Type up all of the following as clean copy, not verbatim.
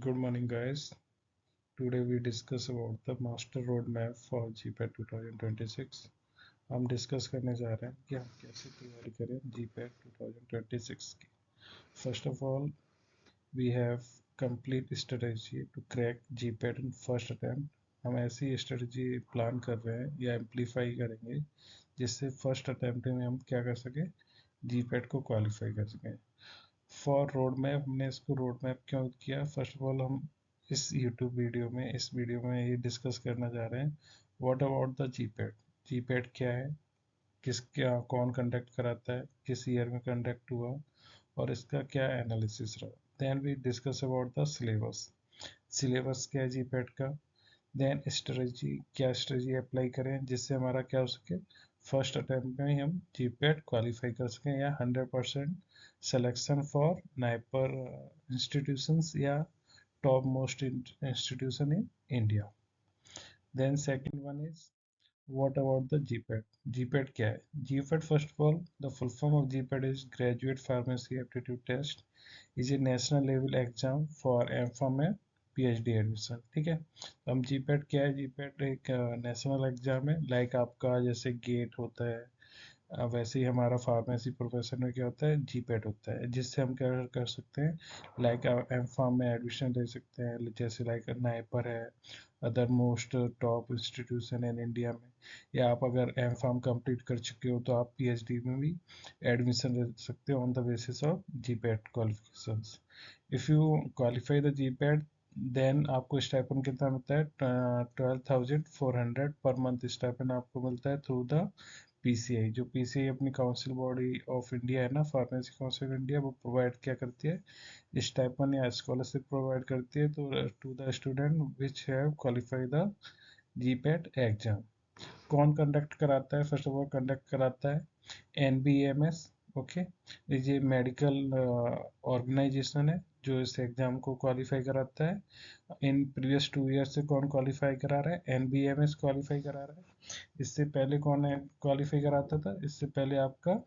Good morning, guys. Today we discuss about the master roadmap for GPAT 2026. हम discuss करने जा रहे हैं कि हम कैसे तैयारी करें GPAT 2026 की. First of all, we have complete strategy to crack GPAT in first attempt. हम ऐसी स्ट्रेटजी प्लान कर रहे हैं या एम्पलीफाई करेंगे जिससे फर्स्ट अटेम्प्ट में हम क्या कर सकें, GPAT को क्वालिफाई कर सकें. फॉर रोड मैप, हमने इसको रोड मैप क्यों किया? फर्स्ट ऑफ ऑल हम इस वीडियो में ये डिस्कस करना चाह रहे हैं what about the GPAT. GPAT क्या है, किस क्या कौन कंडक्ट कराता है, किस ईयर में कंडक्ट हुआ और इसका क्या एनालिसिस रहा. Then we discuss about the syllabus. Syllabus क्या है जीपैट का. देन स्ट्रेटजी, क्या स्ट्रेटजी अप्लाई करें जिससे हमारा क्या हो सके, फर्स्ट अटेम्प्ट में ही हम जीपैट क्वालिफाई कर सकें या 100% सिलेक्शन फॉर नाइपर इंस्टीट्यूशंस या top most institution in India. Then second one is what about the GPAT? GPAT क्या है? GPAT, first of all, the full form of GPAT is Graduate Pharmacy Aptitude Test. is a national level exam for M.Pharm में PhD admission. ठीक है, तो हम GPAT क्या है, GPAT एक नेशनल एग्जाम है, लाइक आपका जैसे गेट होता है, वैसे ही हमारा फार्मेसी प्रोफेशन में क्या होता है, जीपैट होता है, जिससे हम क्या कर सकते हैं, लाइक एम फार्म में एडमिशन ले सकते हैं, जैसे लाइक नाइपर है, other most top institution in India में, या आप अगर एम फार्म कंप्लीट कर चुके हो तो आप पीएचडी में भी एडमिशन ले सकते हो on the basis of GPAT qualifications. If you qualify the GPAT, then आपको स्टाइपेंड कितना मिलता है, 12,400 पर मंथ स्टाइपेंड आपको मिलता है थ्रू द पीसीआई. जो पीसीआई अपनी काउंसिल बॉडी ऑफ इंडिया है ना, फार्मेसी काउंसिल ऑफ इंडिया, वो प्रोवाइड क्या करती है, स्टाइपेंड या स्कॉलरशिप प्रोवाइड करती है तो to the student which have qualify the GPAT exam. कौन कंडक्ट कराता है? फर्स्ट ऑफ ऑल कंडक्ट कराता है एनबीएमएस. ओके, ये मेडिकल ऑर्गेनाइजेशन है जो इस एग्जाम को क्वालिफाई कराता है. इन प्रीवियस 2 ईयर से कौन क्वालिफाई करा रहा है? एनबीएमएस क्वालिफाई करा रहा है. इससे पहले कौन क्वालिफाई कराता था? इससे पहले आपका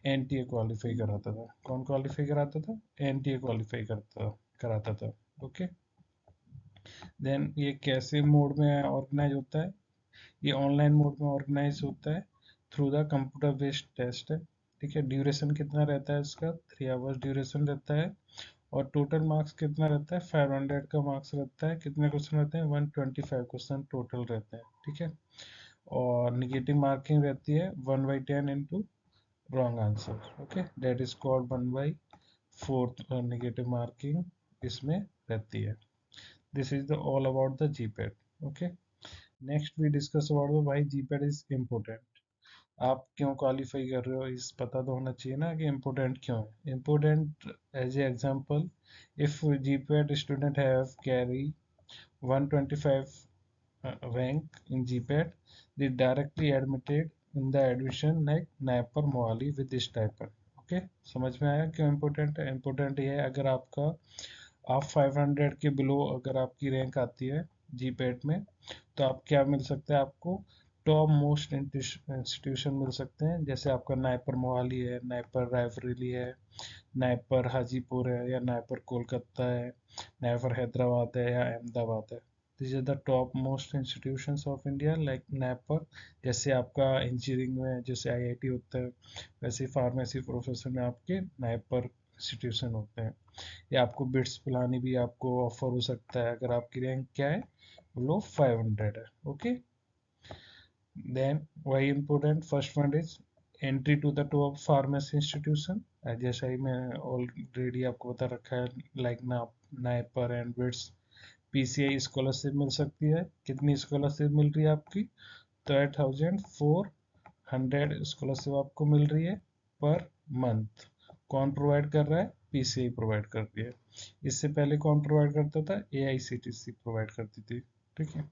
एनटीए क्वालिफाई कराता था. कौन क्वालिफाई कराता था? एनटीए क्वालिफाई कराता था. ओके, देन ये कैसे मोड में ऑर्गेनाइज होता है? ये ऑनलाइन मोड में ऑर्गेनाइज होता है through the computer based test है. ठीक है, ड्यूरेशन कितना रहता है इसका? 3 आवर्स ड्यूरेशन रहता है. और टोटल मार्क्स कितना रहता है? 500 का मार्क्स रहता है. कितने क्वेश्चन रहते हैं? 125 क्वेश्चन टोटल रहते हैं. ठीक है, और निगेटिव मार्किंग रहती है 1/10 into wrong answer. Okay, that is called 1/4 negative marking इसमें रहती है. This is the all about the GPAT. Okay, next we discuss about why GPAT is important. आप क्यों क्वालिफाई कर रहे हो, इस पता तो होना चाहिए ना कि इम्पोर्टेंट क्यों है. Important as a example, if GPAT student have carry 125 rank in GPAT, they directly admitted in the admission like Naipur Mohali with this stipend. Okay, समझ में आया क्यों इम्पोर्टेंट है? इम्पोर्टेंट ये है, अगर आपका आप 500 के बिलो अगर आपकी रैंक आती है जीपैट में, तो आप क्या मिल सकता है, आपको टॉप मोस्ट इंस्टीट्यूशन मिल सकते हैं. जैसे आपका नाइपर मोहाली है, नाइपर रायबरेली है, नाइपर हाजीपुर है, या नाइपर कोलकाता है, नाइपर हैदराबाद है या अहमदाबाद है. This is the top most institutions of India like NIPER. जैसे आपका इंजीनियरिंग में जैसे आईआईटी होता है, वैसे फार्मेसी प्रोफेशन में आपके नैपर इंस्टीट्यूशन होते हैं. या आपको बिट्स पिलानी भी आपको ऑफर हो सकता है अगर आपकी रैंक क्या है, लो 500 है. Okay, then why important, first one is entry to the top pharmacy institution. जैसा ही मैं ऑलरेडी आपको बता रखा है, like NIPER and BITS. PCI scholarship मिल सकती है. कितनी स्कॉलरशिप मिल रही है आपकी? 12,400 स्कॉलरशिप आपको मिल रही है पर मंथ. कौन प्रोवाइड कर रहा है? पीसीआई प्रोवाइड करती है. इससे पहले कौन प्रोवाइड करता था? एआईसीटीसी प्रोवाइड करती थी. ठीक है,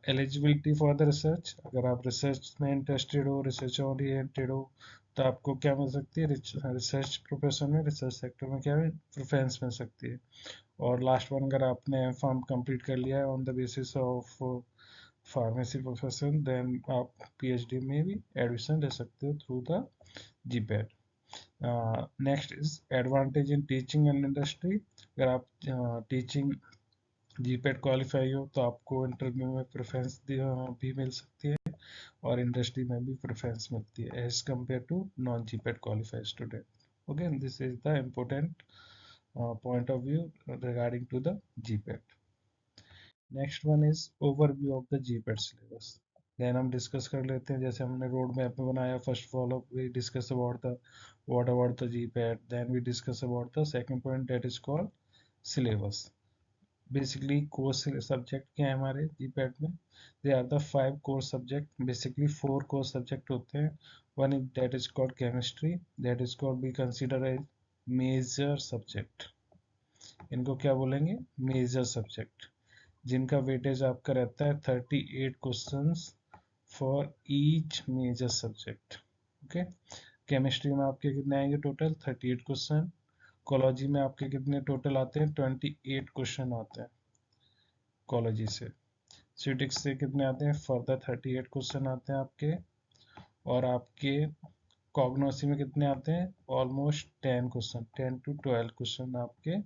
एलिजिबिलिटी फॉर द रिसर्च, अगर आप रिसर्च में इंटरेस्टेड हो, रिसर्च ओरिएंटेड हो, तो आपको क्या मिल सकती है, रिसर्च प्रोफेशन में, रिसर्च सेक्टर में क्या है, प्रेफरेंस मिल सकती है. और लास्ट वन, अगर आपने फॉर्म कंप्लीट कर लिया है on the basis of pharmacy profession, then आप पीएचडी में भी एडमिशन ले सकते हो through the GPAT. Next is advantage in teaching and industry. अगर आप टीचिंग जीपेट क्वालिफाई हो तो आपको इंटरव्यू में प्रेफरेंस भी मिल सकती है और इंडस्ट्री में भी प्रेफरेंस मिलती है as compare to non GPAT qualified student. Okay, this is the important point of view regarding to the GPAT. Next one is overview of the GPAT syllabus. Then हम discuss कर लेते हैं, जैसे हमने रोड मैप में बनाया, first of all we discuss about the what about the GPAT, then we discuss about the second point that is called syllabus. Basically course subject क्या है हमारे जीपेट में, they are the 5 course subject, basically 4 course subject होते हैं। One is that is called chemistry, that is called be consider as major subject. इनको क्या बोलेंगे, major subject, जिनका वेटेज आपका रहता है 38 questions for each major subject. Okay, chemistry में आपके कितने आएंगे टोटल 38 क्वेश्चन, कोलॉजी में आपके कितने टोटल आते हैं 28 क्वेश्चन आते हैं कोलॉजी से, सिटिक्स से कितने आते हैं फर्दर 38 क्वेश्चन आते हैं आपके, और आपके कॉग्नोसी में कितने आते हैं ऑलमोस्ट 10 क्वेश्चन, 10 to 12 क्वेश्चन आपके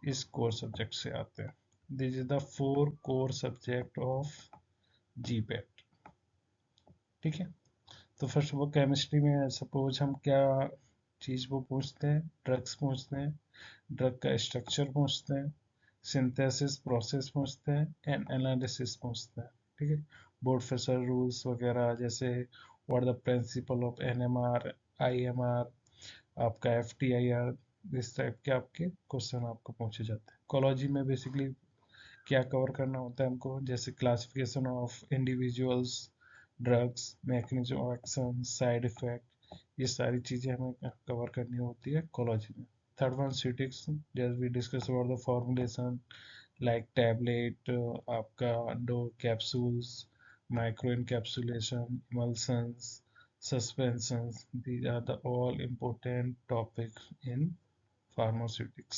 इस कोर सब्जेक्ट से आते हैं। This is the 4 core subject of GPAT. ठीक है, तो फर्स्ट ऑफ ऑल केमिस्ट्री में सपोज हम क्या चीज़ वो पूछते हैं, ड्रग्स पूछते हैं, ड्रग का स्ट्रक्चर पूछते हैं, सिंथेसिस प्रोसेस पूछते हैं, एंड एनालिसिस पूछते हैं। ठीक है, बोर्ड फेसर रूल्स वगैरह, जैसे what the principle of NMR, IMR, आपका एफटीआईआर, इस टाइप के आपके क्वेश्चन आपको पूछे जाते हैं। कोलॉजी में बेसिकली क्या कवर करना होता है हमको, जैसे classification of individuals, drugs, mechanism of action, side effect, ये सारी चीज़ें हमें कवर करनी होती है कोलॉजी में। थर्ड वन सिटिक्स, जैसे we discuss about the formulation like tablet, आपका डो capsules, micro encapsulation, emulsions, suspensions, these are the all important topics in pharmaceutics.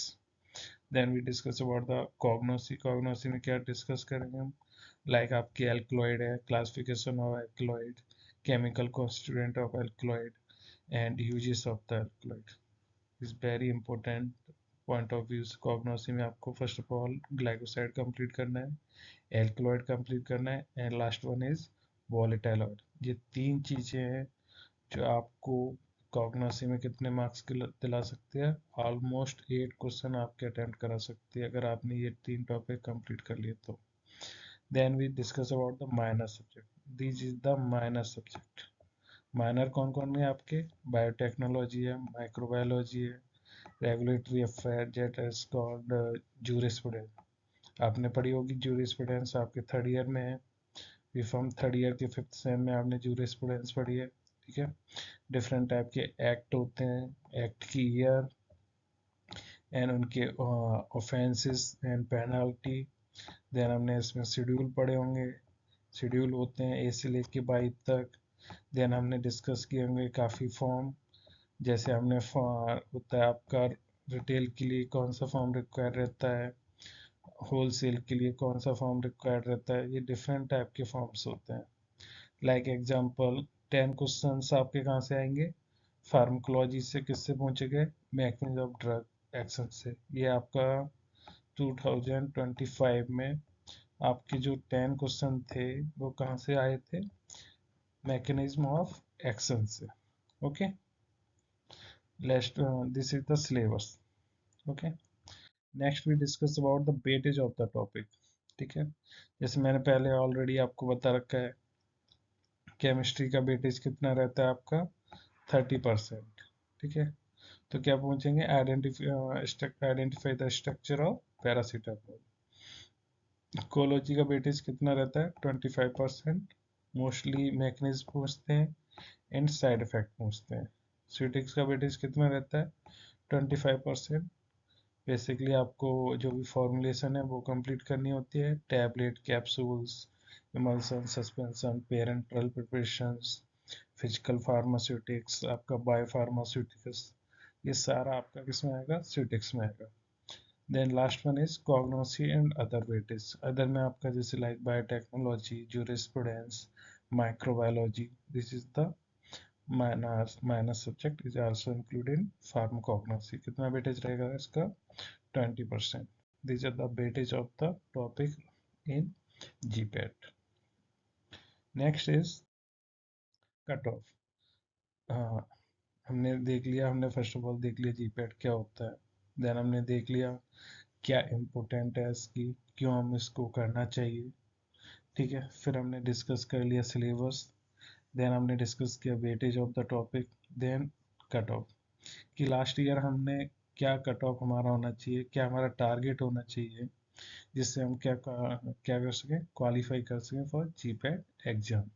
Then we discuss about the cognosy. Cognosy में क्या डिस्कस करेंगे हम, लाइक आपकी alkaloid है, classification of alkaloid, chemical constituent of alkaloid and uses of the alkaloid is very important point of view. Cognosy में आपको first of all glycoside complete करना है, एल्कलॉइड कंप्लीट करना है, and last one is volatile. ये 3 चीज़ें हैं जो आपको कॉग्नोसी में कितने मार्क्स दिला सकते हैं, ऑलमोस्ट 8 क्वेश्चन आपके अटेम्प्ट करा सकते हैं अगर आपने ये 3 टॉपिक कंप्लीट कर लिए तो। Then we discuss about the minor subject, this is the minor subject. Minor कौन कौन है आपके, बायोटेक्नोलॉजी है, माइक्रोबायोलॉजी है, regulatory affair, that is called jurisprudence. आपने पढ़ी होगी जूरिस्प्रूडेंस, आपके थर्ड ईयर में है, फ्रॉम थर्ड ईयर के 5th सेम में आपने जूरिस्प्रूडेंस पढ़ी है। ठीक है, डिफरेंट टाइप के एक्ट होते हैं, एक्ट की ईयर एंड उनके ऑफेंसेस एंड पेनल्टी। देन हमने इसमें शेड्यूल पढ़े होंगे, शेड्यूल होते हैं ए से लेके 22 तक। देन हमने डिस्कस किए होंगे काफ़ी फॉर्म, जैसे हमने होता है आपका रिटेल के लिए कौन सा फॉर्म रिक्वायर्ड रहता है, होलसेल के लिए कौन सा फॉर्म रिक्वायर्ड रहता है, ये डिफरेंट टाइप के फॉर्म्स होते हैं। लाइक एग्जांपल 10 क्वेश्चंस आपके कहाँ से आएंगे, फार्माकोलॉजी से, किससे पूछे गए, मैकेनिज्म ऑफ ड्रग एक्शन से। ये आपका 2025 में आपके जो 10 क्वेश्चन थे वो कहाँ से आए थे, मैकेनिज्म ऑफ एक्शन से। Okay, let's this is the syllabus. Okay, next we discuss about the weightage of the topic. ठीक है, जैसे मैंने पहले ऑलरेडी आपको बता रखा है, केमिस्ट्री का वेटेज कितना रहता है आपका 30%। ठीक है, तो क्या पूछेंगे, identify the structure of paracetamol. कोलॉजी का वेटेज कितना रहता है 25%, मोस्टली मैकेनिज्म पूछते हैं एंड साइड इफेक्ट पूछते हैं। स्वीटिक्स का वेटेज कितना रहता है 25%, बेसिकली आपको जो भी फॉर्मुलेशन है वो कंप्लीट करनी होती है, tablet, capsules, emulsion, suspension, parenteral preparations, physical pharmaceutics, आपका बायो फार्मास्यूटिक्स, ये सारा आपका किसमें आएगा, स्यूटिक्स में आएगा। Then last one is cognosy and other weightage. Other में आपका जैसे like biotechnology, jurisprudence, microbiology, this is the minus subject is also included in pharmacognosy. कितना वेटेज रहेगा इसका? 20%. These are the weightage of the topic in GPAT. Next is cutoff. हमने देख लिया, हमने फर्स्ट ऑफ ऑल देख लिया जीपैट क्या होता है, देन हमने देख लिया क्या इम्पोर्टेंट है इसकी, क्यों हम इसको करना चाहिए, ठीक है। फिर हमने डिस्कस कर लिया सिलेबस, देन हमने डिस्कस किया weightage of the topic, then cut off कि लास्ट ईयर हमने क्या कट ऑफ हमारा होना चाहिए, क्या हमारा टारगेट होना चाहिए जिससे हम क्या कर सकें, क्वालिफाई कर सकें फॉर जीपैट एग्जाम।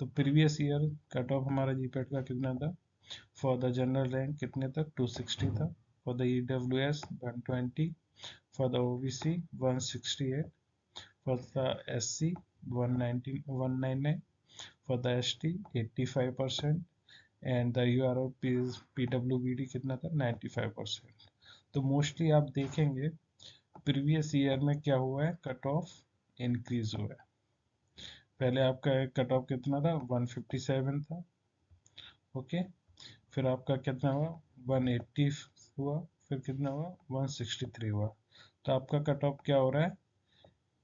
तो प्रीवियस ईयर कट ऑफ हमारा जीपैट का कितना था? फॉर द जनरल रैंक कितने तक? 260 था। For the EWS 120, for the OBC 168, for the SC 199, for the ST 85% and the URO PWBD कितना था? 95%। तो मोस्टली आप देखेंगे प्रीवियस ईयर में क्या हुआ है, कट ऑफ इंक्रीज हुआ है। पहले आपका कट ऑफ कितना था? 157 था, ओके। फिर आपका कितना हुआ? 180 हुआ, फिर कितना हुआ? 163 हुआ। तो आपका कट ऑफ क्या हो रहा है?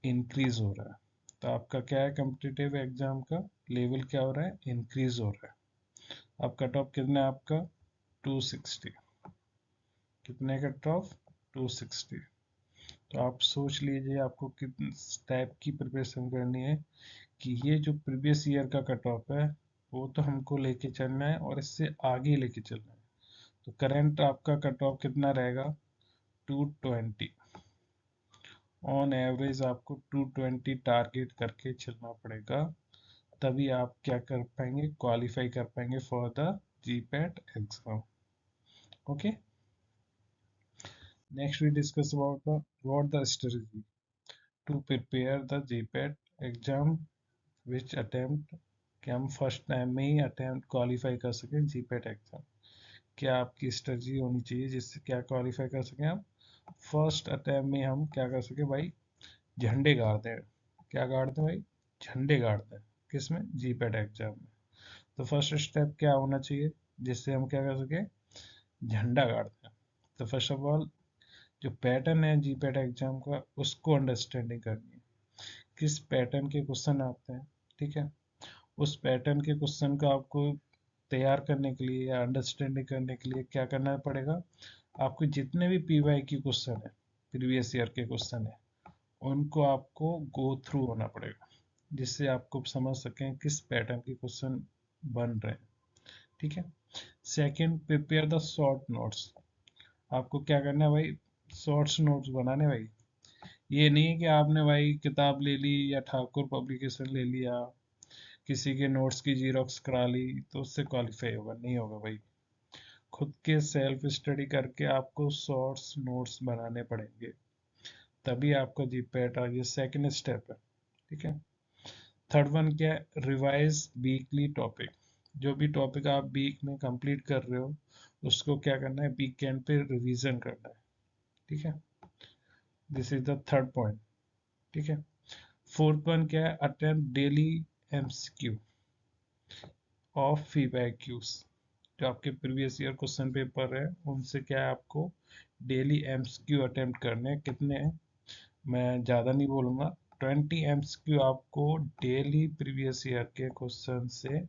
इंक्रीज हो रहा है। तो आपका क्या है, कॉम्पिटिटिव एग्जाम का लेवल क्या हो रहा है? इंक्रीज हो रहा है। अब कट ऑफ कितना है आपका? 260। कितने कट ऑफ? 260। तो आप सोच लीजिए आपको किस टाइप की प्रिपरेशन करनी है कि ये जो प्रीवियस ईयर का कट ऑफ है वो तो हमको लेके चलना है और इससे आगे लेके चलना है। तो करंट आपका कट ऑफ कितना रहेगा? 220। ऑन एवरेज आपको 220 टारगेट करके चलना पड़ेगा, तभी आप क्या कर पाएंगे, क्वालिफाई कर पाएंगे for the GPAT exam, okay. Next we discuss about the strategy to prepare the GPAT exam which attempt, कि हम फर्स्ट टाइम में ही अटेम्प्ट क्वालिफाई कर सकें जीपैट एग्जाम। क्या आपकी स्ट्रेटजी होनी चाहिए जिससे क्या क्वालिफाई कर सकें हम? फर्स्ट अटेम्प्ट में हम क्या कर सकें भाई? झंडे गाड़ दें। क्या गाड़ दें भाई? झंडे गाड़ दें। किस में? जीपैट एग्जाम में। तो फर्स्ट स्टेप क्या होना चाहिए जिससे हम क्या कर सकें? झंडा गाड़ दें। तो फर्स्ट ऑफ ऑल जो पैटर्न है जीपैट एग्जाम का उसको अंडरस्टैंडिंग करनी है, किस पैटर्न के क्वेश्चन आते हैं, ठीक है। उस पैटर्न के क्वेश्चन को आपको तैयार करने के लिए या अंडरस्टैंडिंग करने के लिए क्या करना पड़ेगा? आपको जितने भी PYQ क्वेश्चन है, प्रीवियस ईयर के क्वेश्चन है, उनको आपको गो थ्रू होना पड़ेगा जिससे आपको समझ सकें किस पैटर्न के क्वेश्चन बन रहे हैं, ठीक है। Second, prepare the short notes. आपको क्या करना है भाई? शॉर्ट्स नोट्स बनाने भाई। ये नहीं है कि आपने भाई किताब ले ली या ठाकुर पब्लिकेशन ले लिया, किसी के नोट्स की जीरोक्स करा ली तो उससे क्वालिफाई होगा, नहीं होगा भाई। खुद के सेल्फ स्टडी करके आपको शॉर्ट्स नोट्स बनाने पड़ेंगे, तभी आपका जीपैट आ, ये सेकंड स्टेप है, ठीक है। थर्ड वन क्या है? Revise weekly topic. जो भी टॉपिक आप वीक में कंप्लीट कर रहे हो उसको क्या करना है? वीकेंड पे रिवीजन करना है, ठीक है। This is the third point, ठीक है। फोर्थ वन क्या है? Attempt daily MCQ of FIBAQs। जो आपके प्रीवियस ईयर क्वेश्चन पेपर है उनसे क्या है, आपको डेली MCQ अटेम्प्ट करने हैं। कितने हैं? मैं ज़्यादा नहीं बोलूँगा, 20 MCQ आपको डेली प्रीवियस ईयर के क्वेश्चन से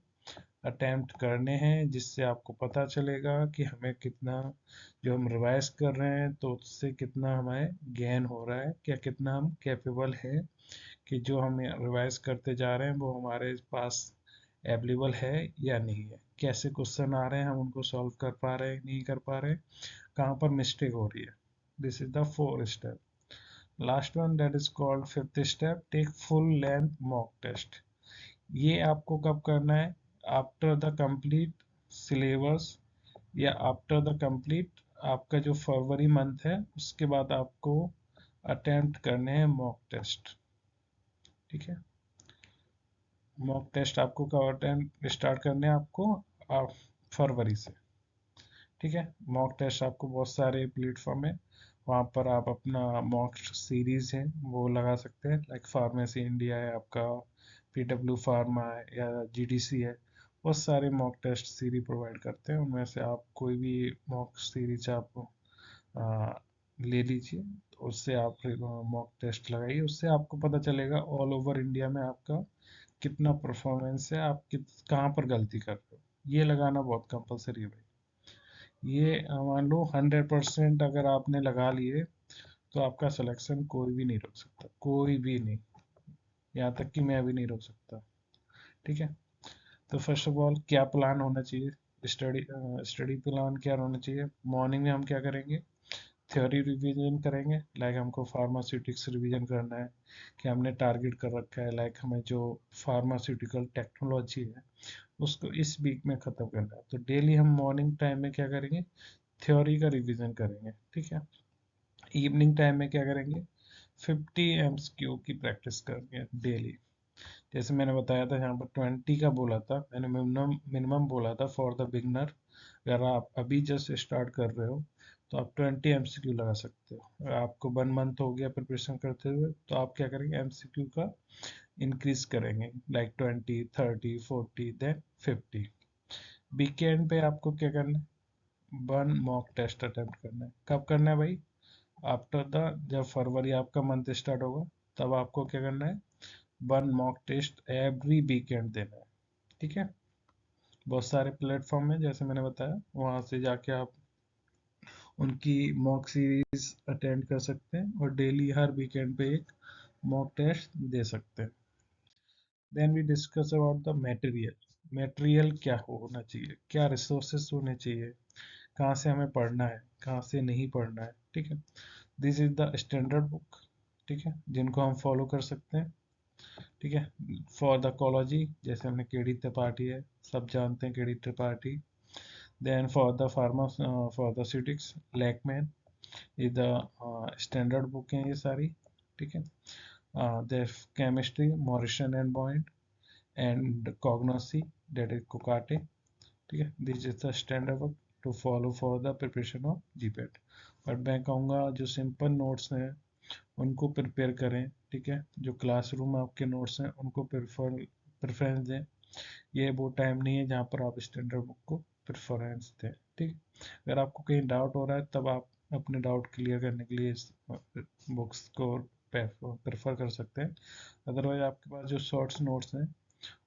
अटेम्प्ट करने हैं, जिससे आपको पता चलेगा कि हमें कितना, जो हम रिवाइज कर रहे हैं तो उससे कितना हमें गेन हो रहा है, क्या कितना हम कैपेबल हैं कि जो हम रिवाइज करते जा रहे हैं वो हमारे पास अवेलेबल है या नहीं है, कैसे क्वेश्चन आ रहे हैं, हम उनको सॉल्व कर पा रहे हैं नहीं कर पा रहे, कहाँ पर मिस्टेक हो रही है। This is the fourth step. Last one that is called fifth step, take full length mock test. ये आपको कब करना है? आफ्टर द कंप्लीट सिलेबस या आफ्टर द कंप्लीट आपका जो फरवरी मंथ है उसके बाद आपको अटेम्प्ट करने हैं मॉक टेस्ट, ठीक है। मॉक टेस्ट आपको कब अटेम्प्ट स्टार्ट करने हैं? आपको फरवरी से, ठीक है। मॉक टेस्ट आपको बहुत सारे प्लेटफॉर्म है, वहाँ पर आप अपना मॉक सीरीज है वो लगा सकते हैं, लाइक फार्मेसी इंडिया है आपका, PW फार्मा है या GDC है, बहुत सारे मॉक टेस्ट सीरीज प्रोवाइड करते हैं, उनमें से आप कोई भी मॉक सीरीज आप आ, ले लीजिए, तो उससे आप मॉक टेस्ट लगाइए, उससे आपको पता चलेगा ऑल ओवर इंडिया में आपका कितना परफॉर्मेंस है, आप कहाँ पर गलती कर रहे हो। ये लगाना बहुत कंपलसरी है भाई। ये मान लो 100% अगर आपने लगा लिए तो आपका सिलेक्शन कोई भी नहीं रोक सकता, कोई भी नहीं, यहाँ तक कि मैं भी नहीं रोक सकता। ठीक है। तो फर्स्ट ऑफ ऑल क्या प्लान होना चाहिए, स्टडी स्टडी प्लान क्या होना चाहिए। मॉर्निंग में हम क्या करेंगे, थ्योरी रिवीजन करेंगे, लाइक हमको फार्मास्यूटिक्स रिवीजन करना है, कि हमने टारगेट कर रखा है, लाइक हमें जो फार्मास्यूटिकल टेक्नोलॉजी है उसको इस वीक में ख़त्म करना है। तो डेली हम मॉर्निंग टाइम में क्या करेंगे, थ्योरी का रिवीजन करेंगे। ठीक है। इवनिंग टाइम में क्या करेंगे, 50 MCQ की प्रैक्टिस करेंगे डेली। जैसे मैंने बताया था यहाँ पर 20 का बोला था मैंने, मिनिमम मिनिमम बोला था फॉर द बिगनर। अगर आप अभी जस्ट स्टार्ट कर रहे हो तो आप 20 MCQ लगा सकते हो। अगर आपको 1 मंथ हो गया प्रिपरेशन करते हुए तो आप क्या करेंगे, MCQ का इंक्रीज करेंगे, लाइक 20, 30, 40, देन 50। वीकेंड पे आपको क्या करना है, 1 मॉक टेस्ट अटेम्प्ट करना है। कब करना है भाई, आफ्टर द, जब फरवरी आपका मंथ स्टार्ट होगा तब आपको क्या करना है, 1 मॉक टेस्ट एवरी वीकेंड देना है। ठीक है। बहुत सारे प्लेटफॉर्म है जैसे मैंने बताया, वहाँ से जाके आप उनकी मॉक सीरीज अटेंड कर सकते हैं और डेली हर वीकेंड पे एक मॉक टेस्ट दे सकते हैं। Then we discuss about the material. Material क्या होना चाहिए, क्या रिसोर्सेस होने चाहिए, कहाँ से हमें पढ़ना है, कहाँ से नहीं पढ़ना है। ठीक है। This is the standard book. ठीक है, जिनको हम फॉलो कर सकते हैं। ठीक है। फॉर द कोलॉजी जैसे हमने केडी त्रिपाठी है, सब जानते हैं KD Tripathi. Then for the pharma, pharmaceutics, Lachman is the standard book हैं ये सारी। ठीक है। The chemistry Morrison and Boyd and cognosy, that is Kokate. ठीक है। This is the standard book to follow for the preparation of GPAT. But मैं कहूँगा जो सिंपल नोट्स हैं उनको प्रिपेयर करें। ठीक है। जो क्लासरूम आपके नोट्स हैं उनको प्रेफरेंस दें। ये वो टाइम नहीं है जहाँ पर आप स्टैंडर्ड बुक को प्रेफरेंस दें। ठीक। अगर आपको कहीं डाउट हो रहा है तब आप अपने डाउट क्लियर करने के लिए इस बुक्स को प्रेफर कर सकते हैं। अदरवाइज आपके पास जो शॉर्ट्स नोट्स हैं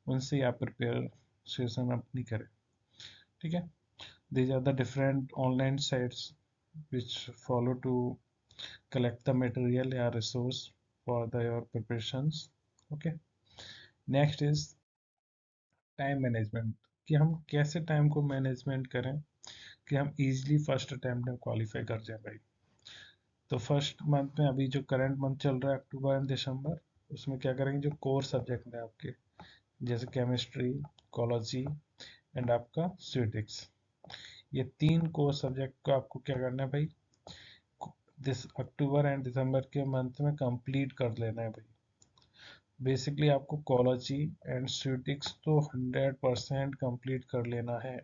उनसे ही आप प्रिपेयर सेशन अपनी करें। ठीक है। these are the different online sites which follow to collect the material या resource for your preparations. Okay. Next is time management, कि हम कैसे टाइम को मैनेजमेंट करें कि हम इजीली फर्स्ट अटेम्प्ट में क्वालिफाई कर जाए भाई। तो फर्स्ट मंथ में, अभी जो करंट मंथ चल रहा है अक्टूबर एंड दिसंबर, उसमें क्या करेंगे, जो कोर सब्जेक्ट है आपके जैसे केमिस्ट्री, इकोलॉजी एंड आपका स्टैटिस्टिक्स, ये 3 कोर सब्जेक्ट को आपको क्या करना है भाई, दिस अक्टूबर एंड दिसंबर के मंथ में कंप्लीट कर लेना है भाई। बेसिकली आपको कोलॉजी एंड स्टैटिस्टिक्स तो 100% कंप्लीट कर लेना है,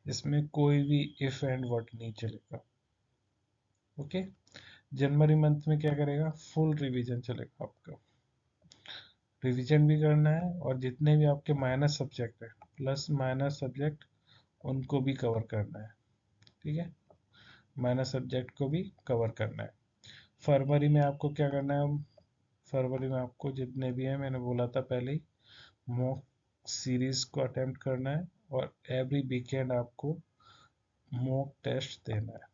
इसमें कोई भी इफ एंड वर्ड नहीं चलेगा। ओके। जनवरी मंथ में क्या करेगा, फुल रिवीजन चलेगा आपका, रिवीजन भी करना है और जितने भी आपके माइनस सब्जेक्ट है, प्लस माइनस सब्जेक्ट, उनको भी कवर करना है। ठीक है। माइनस सब्जेक्ट को भी कवर करना है। फरवरी में आपको क्या करना है, फरवरी में आपको जितने भी हैं, मैंने बोला था पहले ही, मॉक सीरीज को अटेम्प्ट करना है और एवरी वीकेंड आपको मॉक टेस्ट देना है।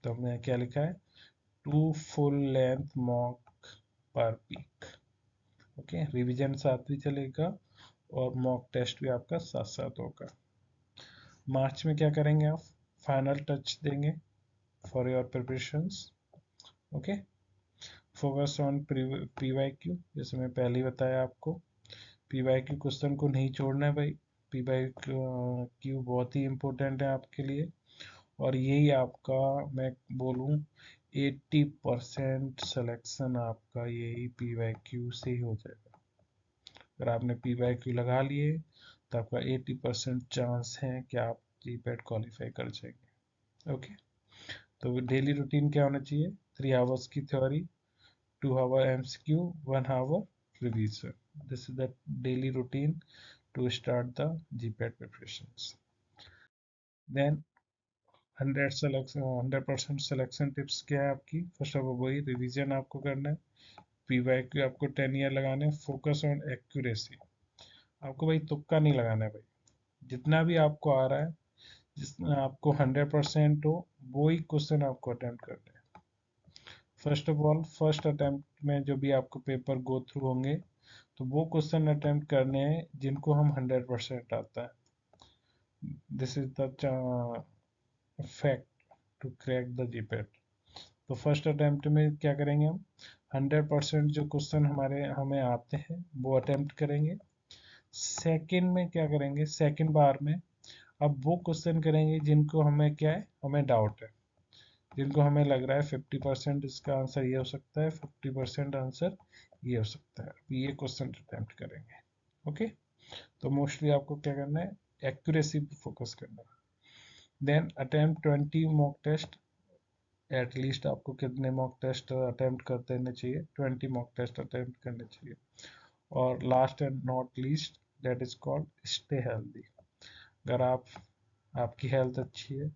तो हमने क्या लिखा है, 2 full length mock per week. Okay. Revision साथ भी चलेगा और मॉक टेस्ट भी आपका साथ साथ होगा। मार्च में क्या करेंगे आप, फाइनल टच देंगे for your preparations. Okay. Focus on P Y Q, जैसे मैं पहले ही बताया आपको, पी वाई क्यू क्वेश्चन को नहीं छोड़ना है भाई। पी वाई क्यू बहुत ही इम्पोर्टेंट है आपके लिए, और यही आपका, मैं बोलूँ, 80% सिलेक्शन आपका यही पी वाई क्यू से ही हो जाएगा। अगर आपने पी वाई क्यू लगा लिए तो आपका 80% चांस है कि आप जीपैट क्वालिफाई कर जाएंगे। ओके। तो डेली रूटीन क्या होना चाहिए, 3 आवर्स की theory, 2 hour MCQ, 1 hour revision. This is the daily routine to start the GPAT preparations. Then 100% selection tips क्या है आपकी? फर्स्ट ऑफ ऑल वही रिवीजन आपको करना है, PYQ आपको 10 ईयर लगाने, फोकस ऑन एक्यूरेसी, आपको भाई तुक्का नहीं लगाना है भाई, जितना भी आपको आ रहा है जिसमें आपको 100% हो वो ही क्वेश्चन आपको अटेम्प्ट करना है। First of all first attempt में जो भी आपको पेपर गो थ्रू होंगे तो वो क्वेश्चन अटेम्प्ट करने हैं जिनको हम 100% आता है। This is the fact to crack the GPAT. तो फर्स्ट अटेम्प्ट में क्या करेंगे हम? 100% जो क्वेश्चन हमें आते हैं वो अटेम्प्ट करेंगे। सेकंड में क्या करेंगे? सेकंड बार में अब वो क्वेश्चन करेंगे जिनको हमें क्या है, हमें डाउट है, जिनको हमें लग रहा है 50% इसका आंसर ये हो सकता है, 50% आंसर ये हो सकता है, ये क्वेश्चन अटेम्प्ट करेंगे। ओके, तो मोस्टली आपको क्या करना है? एक्यूरेसी पे फोकस करना है। Then attempt 20 mock test, at least आपको कितने मॉक टेस्ट अटेम्प्ट कर देने चाहिए? 20 मॉक टेस्ट अटेम्प्ट करने चाहिए। और last and not least that is called stay healthy. अगर आपकी हेल्थ अच्छी है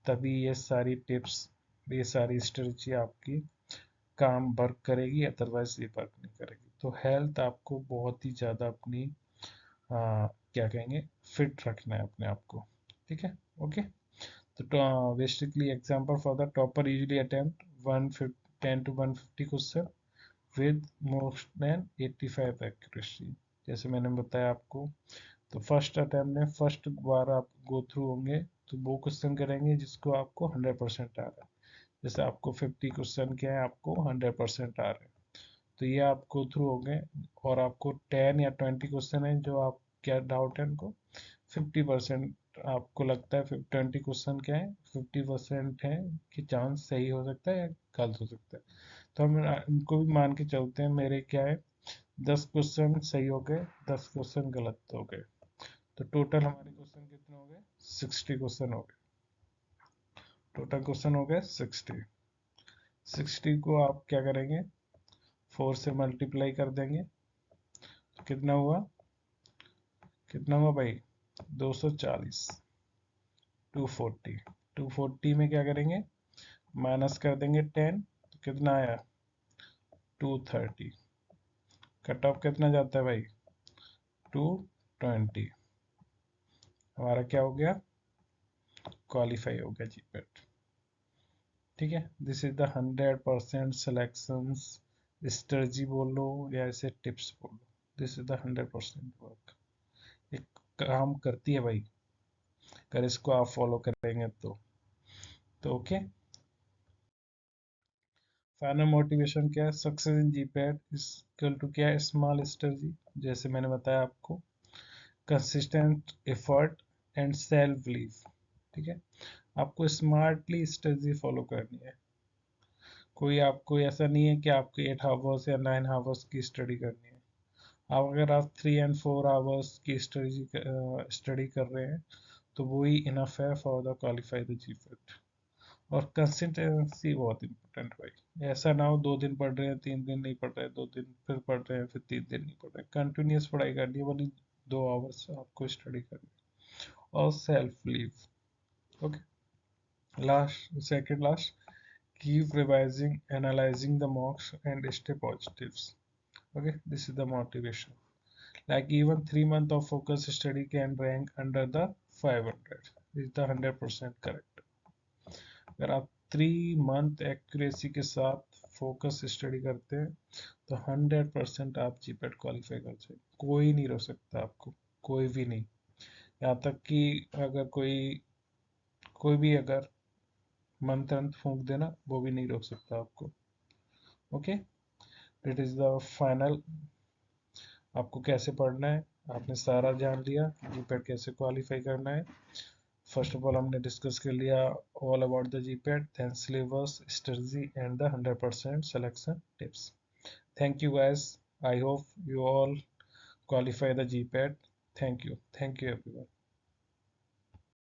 तभी ये सारी टिप्स, ये सारी स्ट्रेटजी आपकी काम वर्क करेगी, अदरवाइज ये वर्क नहीं करेगी। तो हेल्थ आपको बहुत ही ज़्यादा अपनी क्या कहेंगे, फिट रखना है अपने आप को, ठीक है? ओके, तो basically example for the topper usually attempt 10 to 150 question with most then 85 accuracy. जैसे मैंने बताया आपको, तो फर्स्ट अटेम्प्ट में फर्स्ट बार आप गो थ्रू होंगे तो वो क्वेश्चन करेंगे जिसको आपको 100% आ रहा है। जैसे आपको 50 क्वेश्चन क्या है, आपको 100% आ रहे हैं, तो ये आप गो थ्रू हो गए। और आपको 10 या 20 क्वेश्चन है जो आप क्या डाउट है उनको 50% आपको लगता है, 20 क्वेश्चन क्या है, 50% है कि चांस सही हो सकता है या गलत हो सकता है। तो हम इनको भी मान के चलते हैं, मेरे क्या है 10 क्वेश्चन सही हो गए, 10 क्वेश्चन गलत हो गए, तो टोटल हमारे क्वेश्चन कितने हो गए? 60 क्वेश्चन हो गए। टोटल क्वेश्चन हो गए 60। 60 को आप क्या करेंगे? 4 से मल्टीप्लाई कर देंगे तो कितना हुआ? कितना हुआ भाई? 240। 240। 240 में क्या करेंगे? माइनस कर देंगे 10, तो कितना आया? 230। कट ऑफ कितना जाता है भाई? 220। हमारा क्या हो गया? क्वालिफाई हो गया जीपेट। ठीक है, this is the 100% selection strategy बोल लो या ऐसे टिप्स बोल लो, दिस इज द 100% वर्क। एक काम करती है भाई, अगर इसको आप फॉलो करेंगे तो ओके। फाइनल मोटिवेशन क्या है? Success in GPAT equal to क्या है? स्मॉल स्ट्रेटजी, जैसे मैंने बताया आपको, consistent effort and self belief. ठीक है, आपको स्मार्टली स्ट्रेटजी फॉलो करनी है। कोई आपको ऐसा नहीं है कि आपको 8 आवर्स या 9 आवर्स की स्टडी करनी है। आप अगर आप 3 and 4 आवर्स की स्टडी कर रहे हैं तो वो ही इनफ है for the qualify the GPAT. और कंसिस्टेंसी बहुत इंपॉर्टेंट भाई, ऐसा ना हो 2 दिन पढ़ रहे हैं 3 दिन नहीं पढ़ रहे, 2 दिन फिर पढ़ रहे हैं फिर 3 दिन नहीं पढ़ रहे, कंटिन्यूस पढ़ाई करनी है, बोली 2 आवर्स आपको स्टडी करनी है। और self belief. Okay, last keep revising, analyzing the mocks and stay positives. Okay, this is the motivation. Like even 3 months of focus study can rank under the 500. Is the 100% correct. अगर आप 3 month accuracy के साथ focus study करते हैं तो 100% आप GPAT qualify कर जाए, कोई नहीं रोक सकता आपको, कोई भी नहीं। यहाँ तक कि अगर कोई भी अगर मंत्र फूंक देना वो भी नहीं रोक सकता आपको। Okay, it is the final. आपको कैसे पढ़ना है आपने सारा जान लिया, जीपैट कैसे क्वालिफाई करना है। फर्स्ट ऑफ ऑल हमने डिस्कस कर लिया all about the GPAT, then syllabus, strategy and the 100% selection tips. Thank you guys, I hope you all qualify the GPAT. Thank you. Thank you everyone.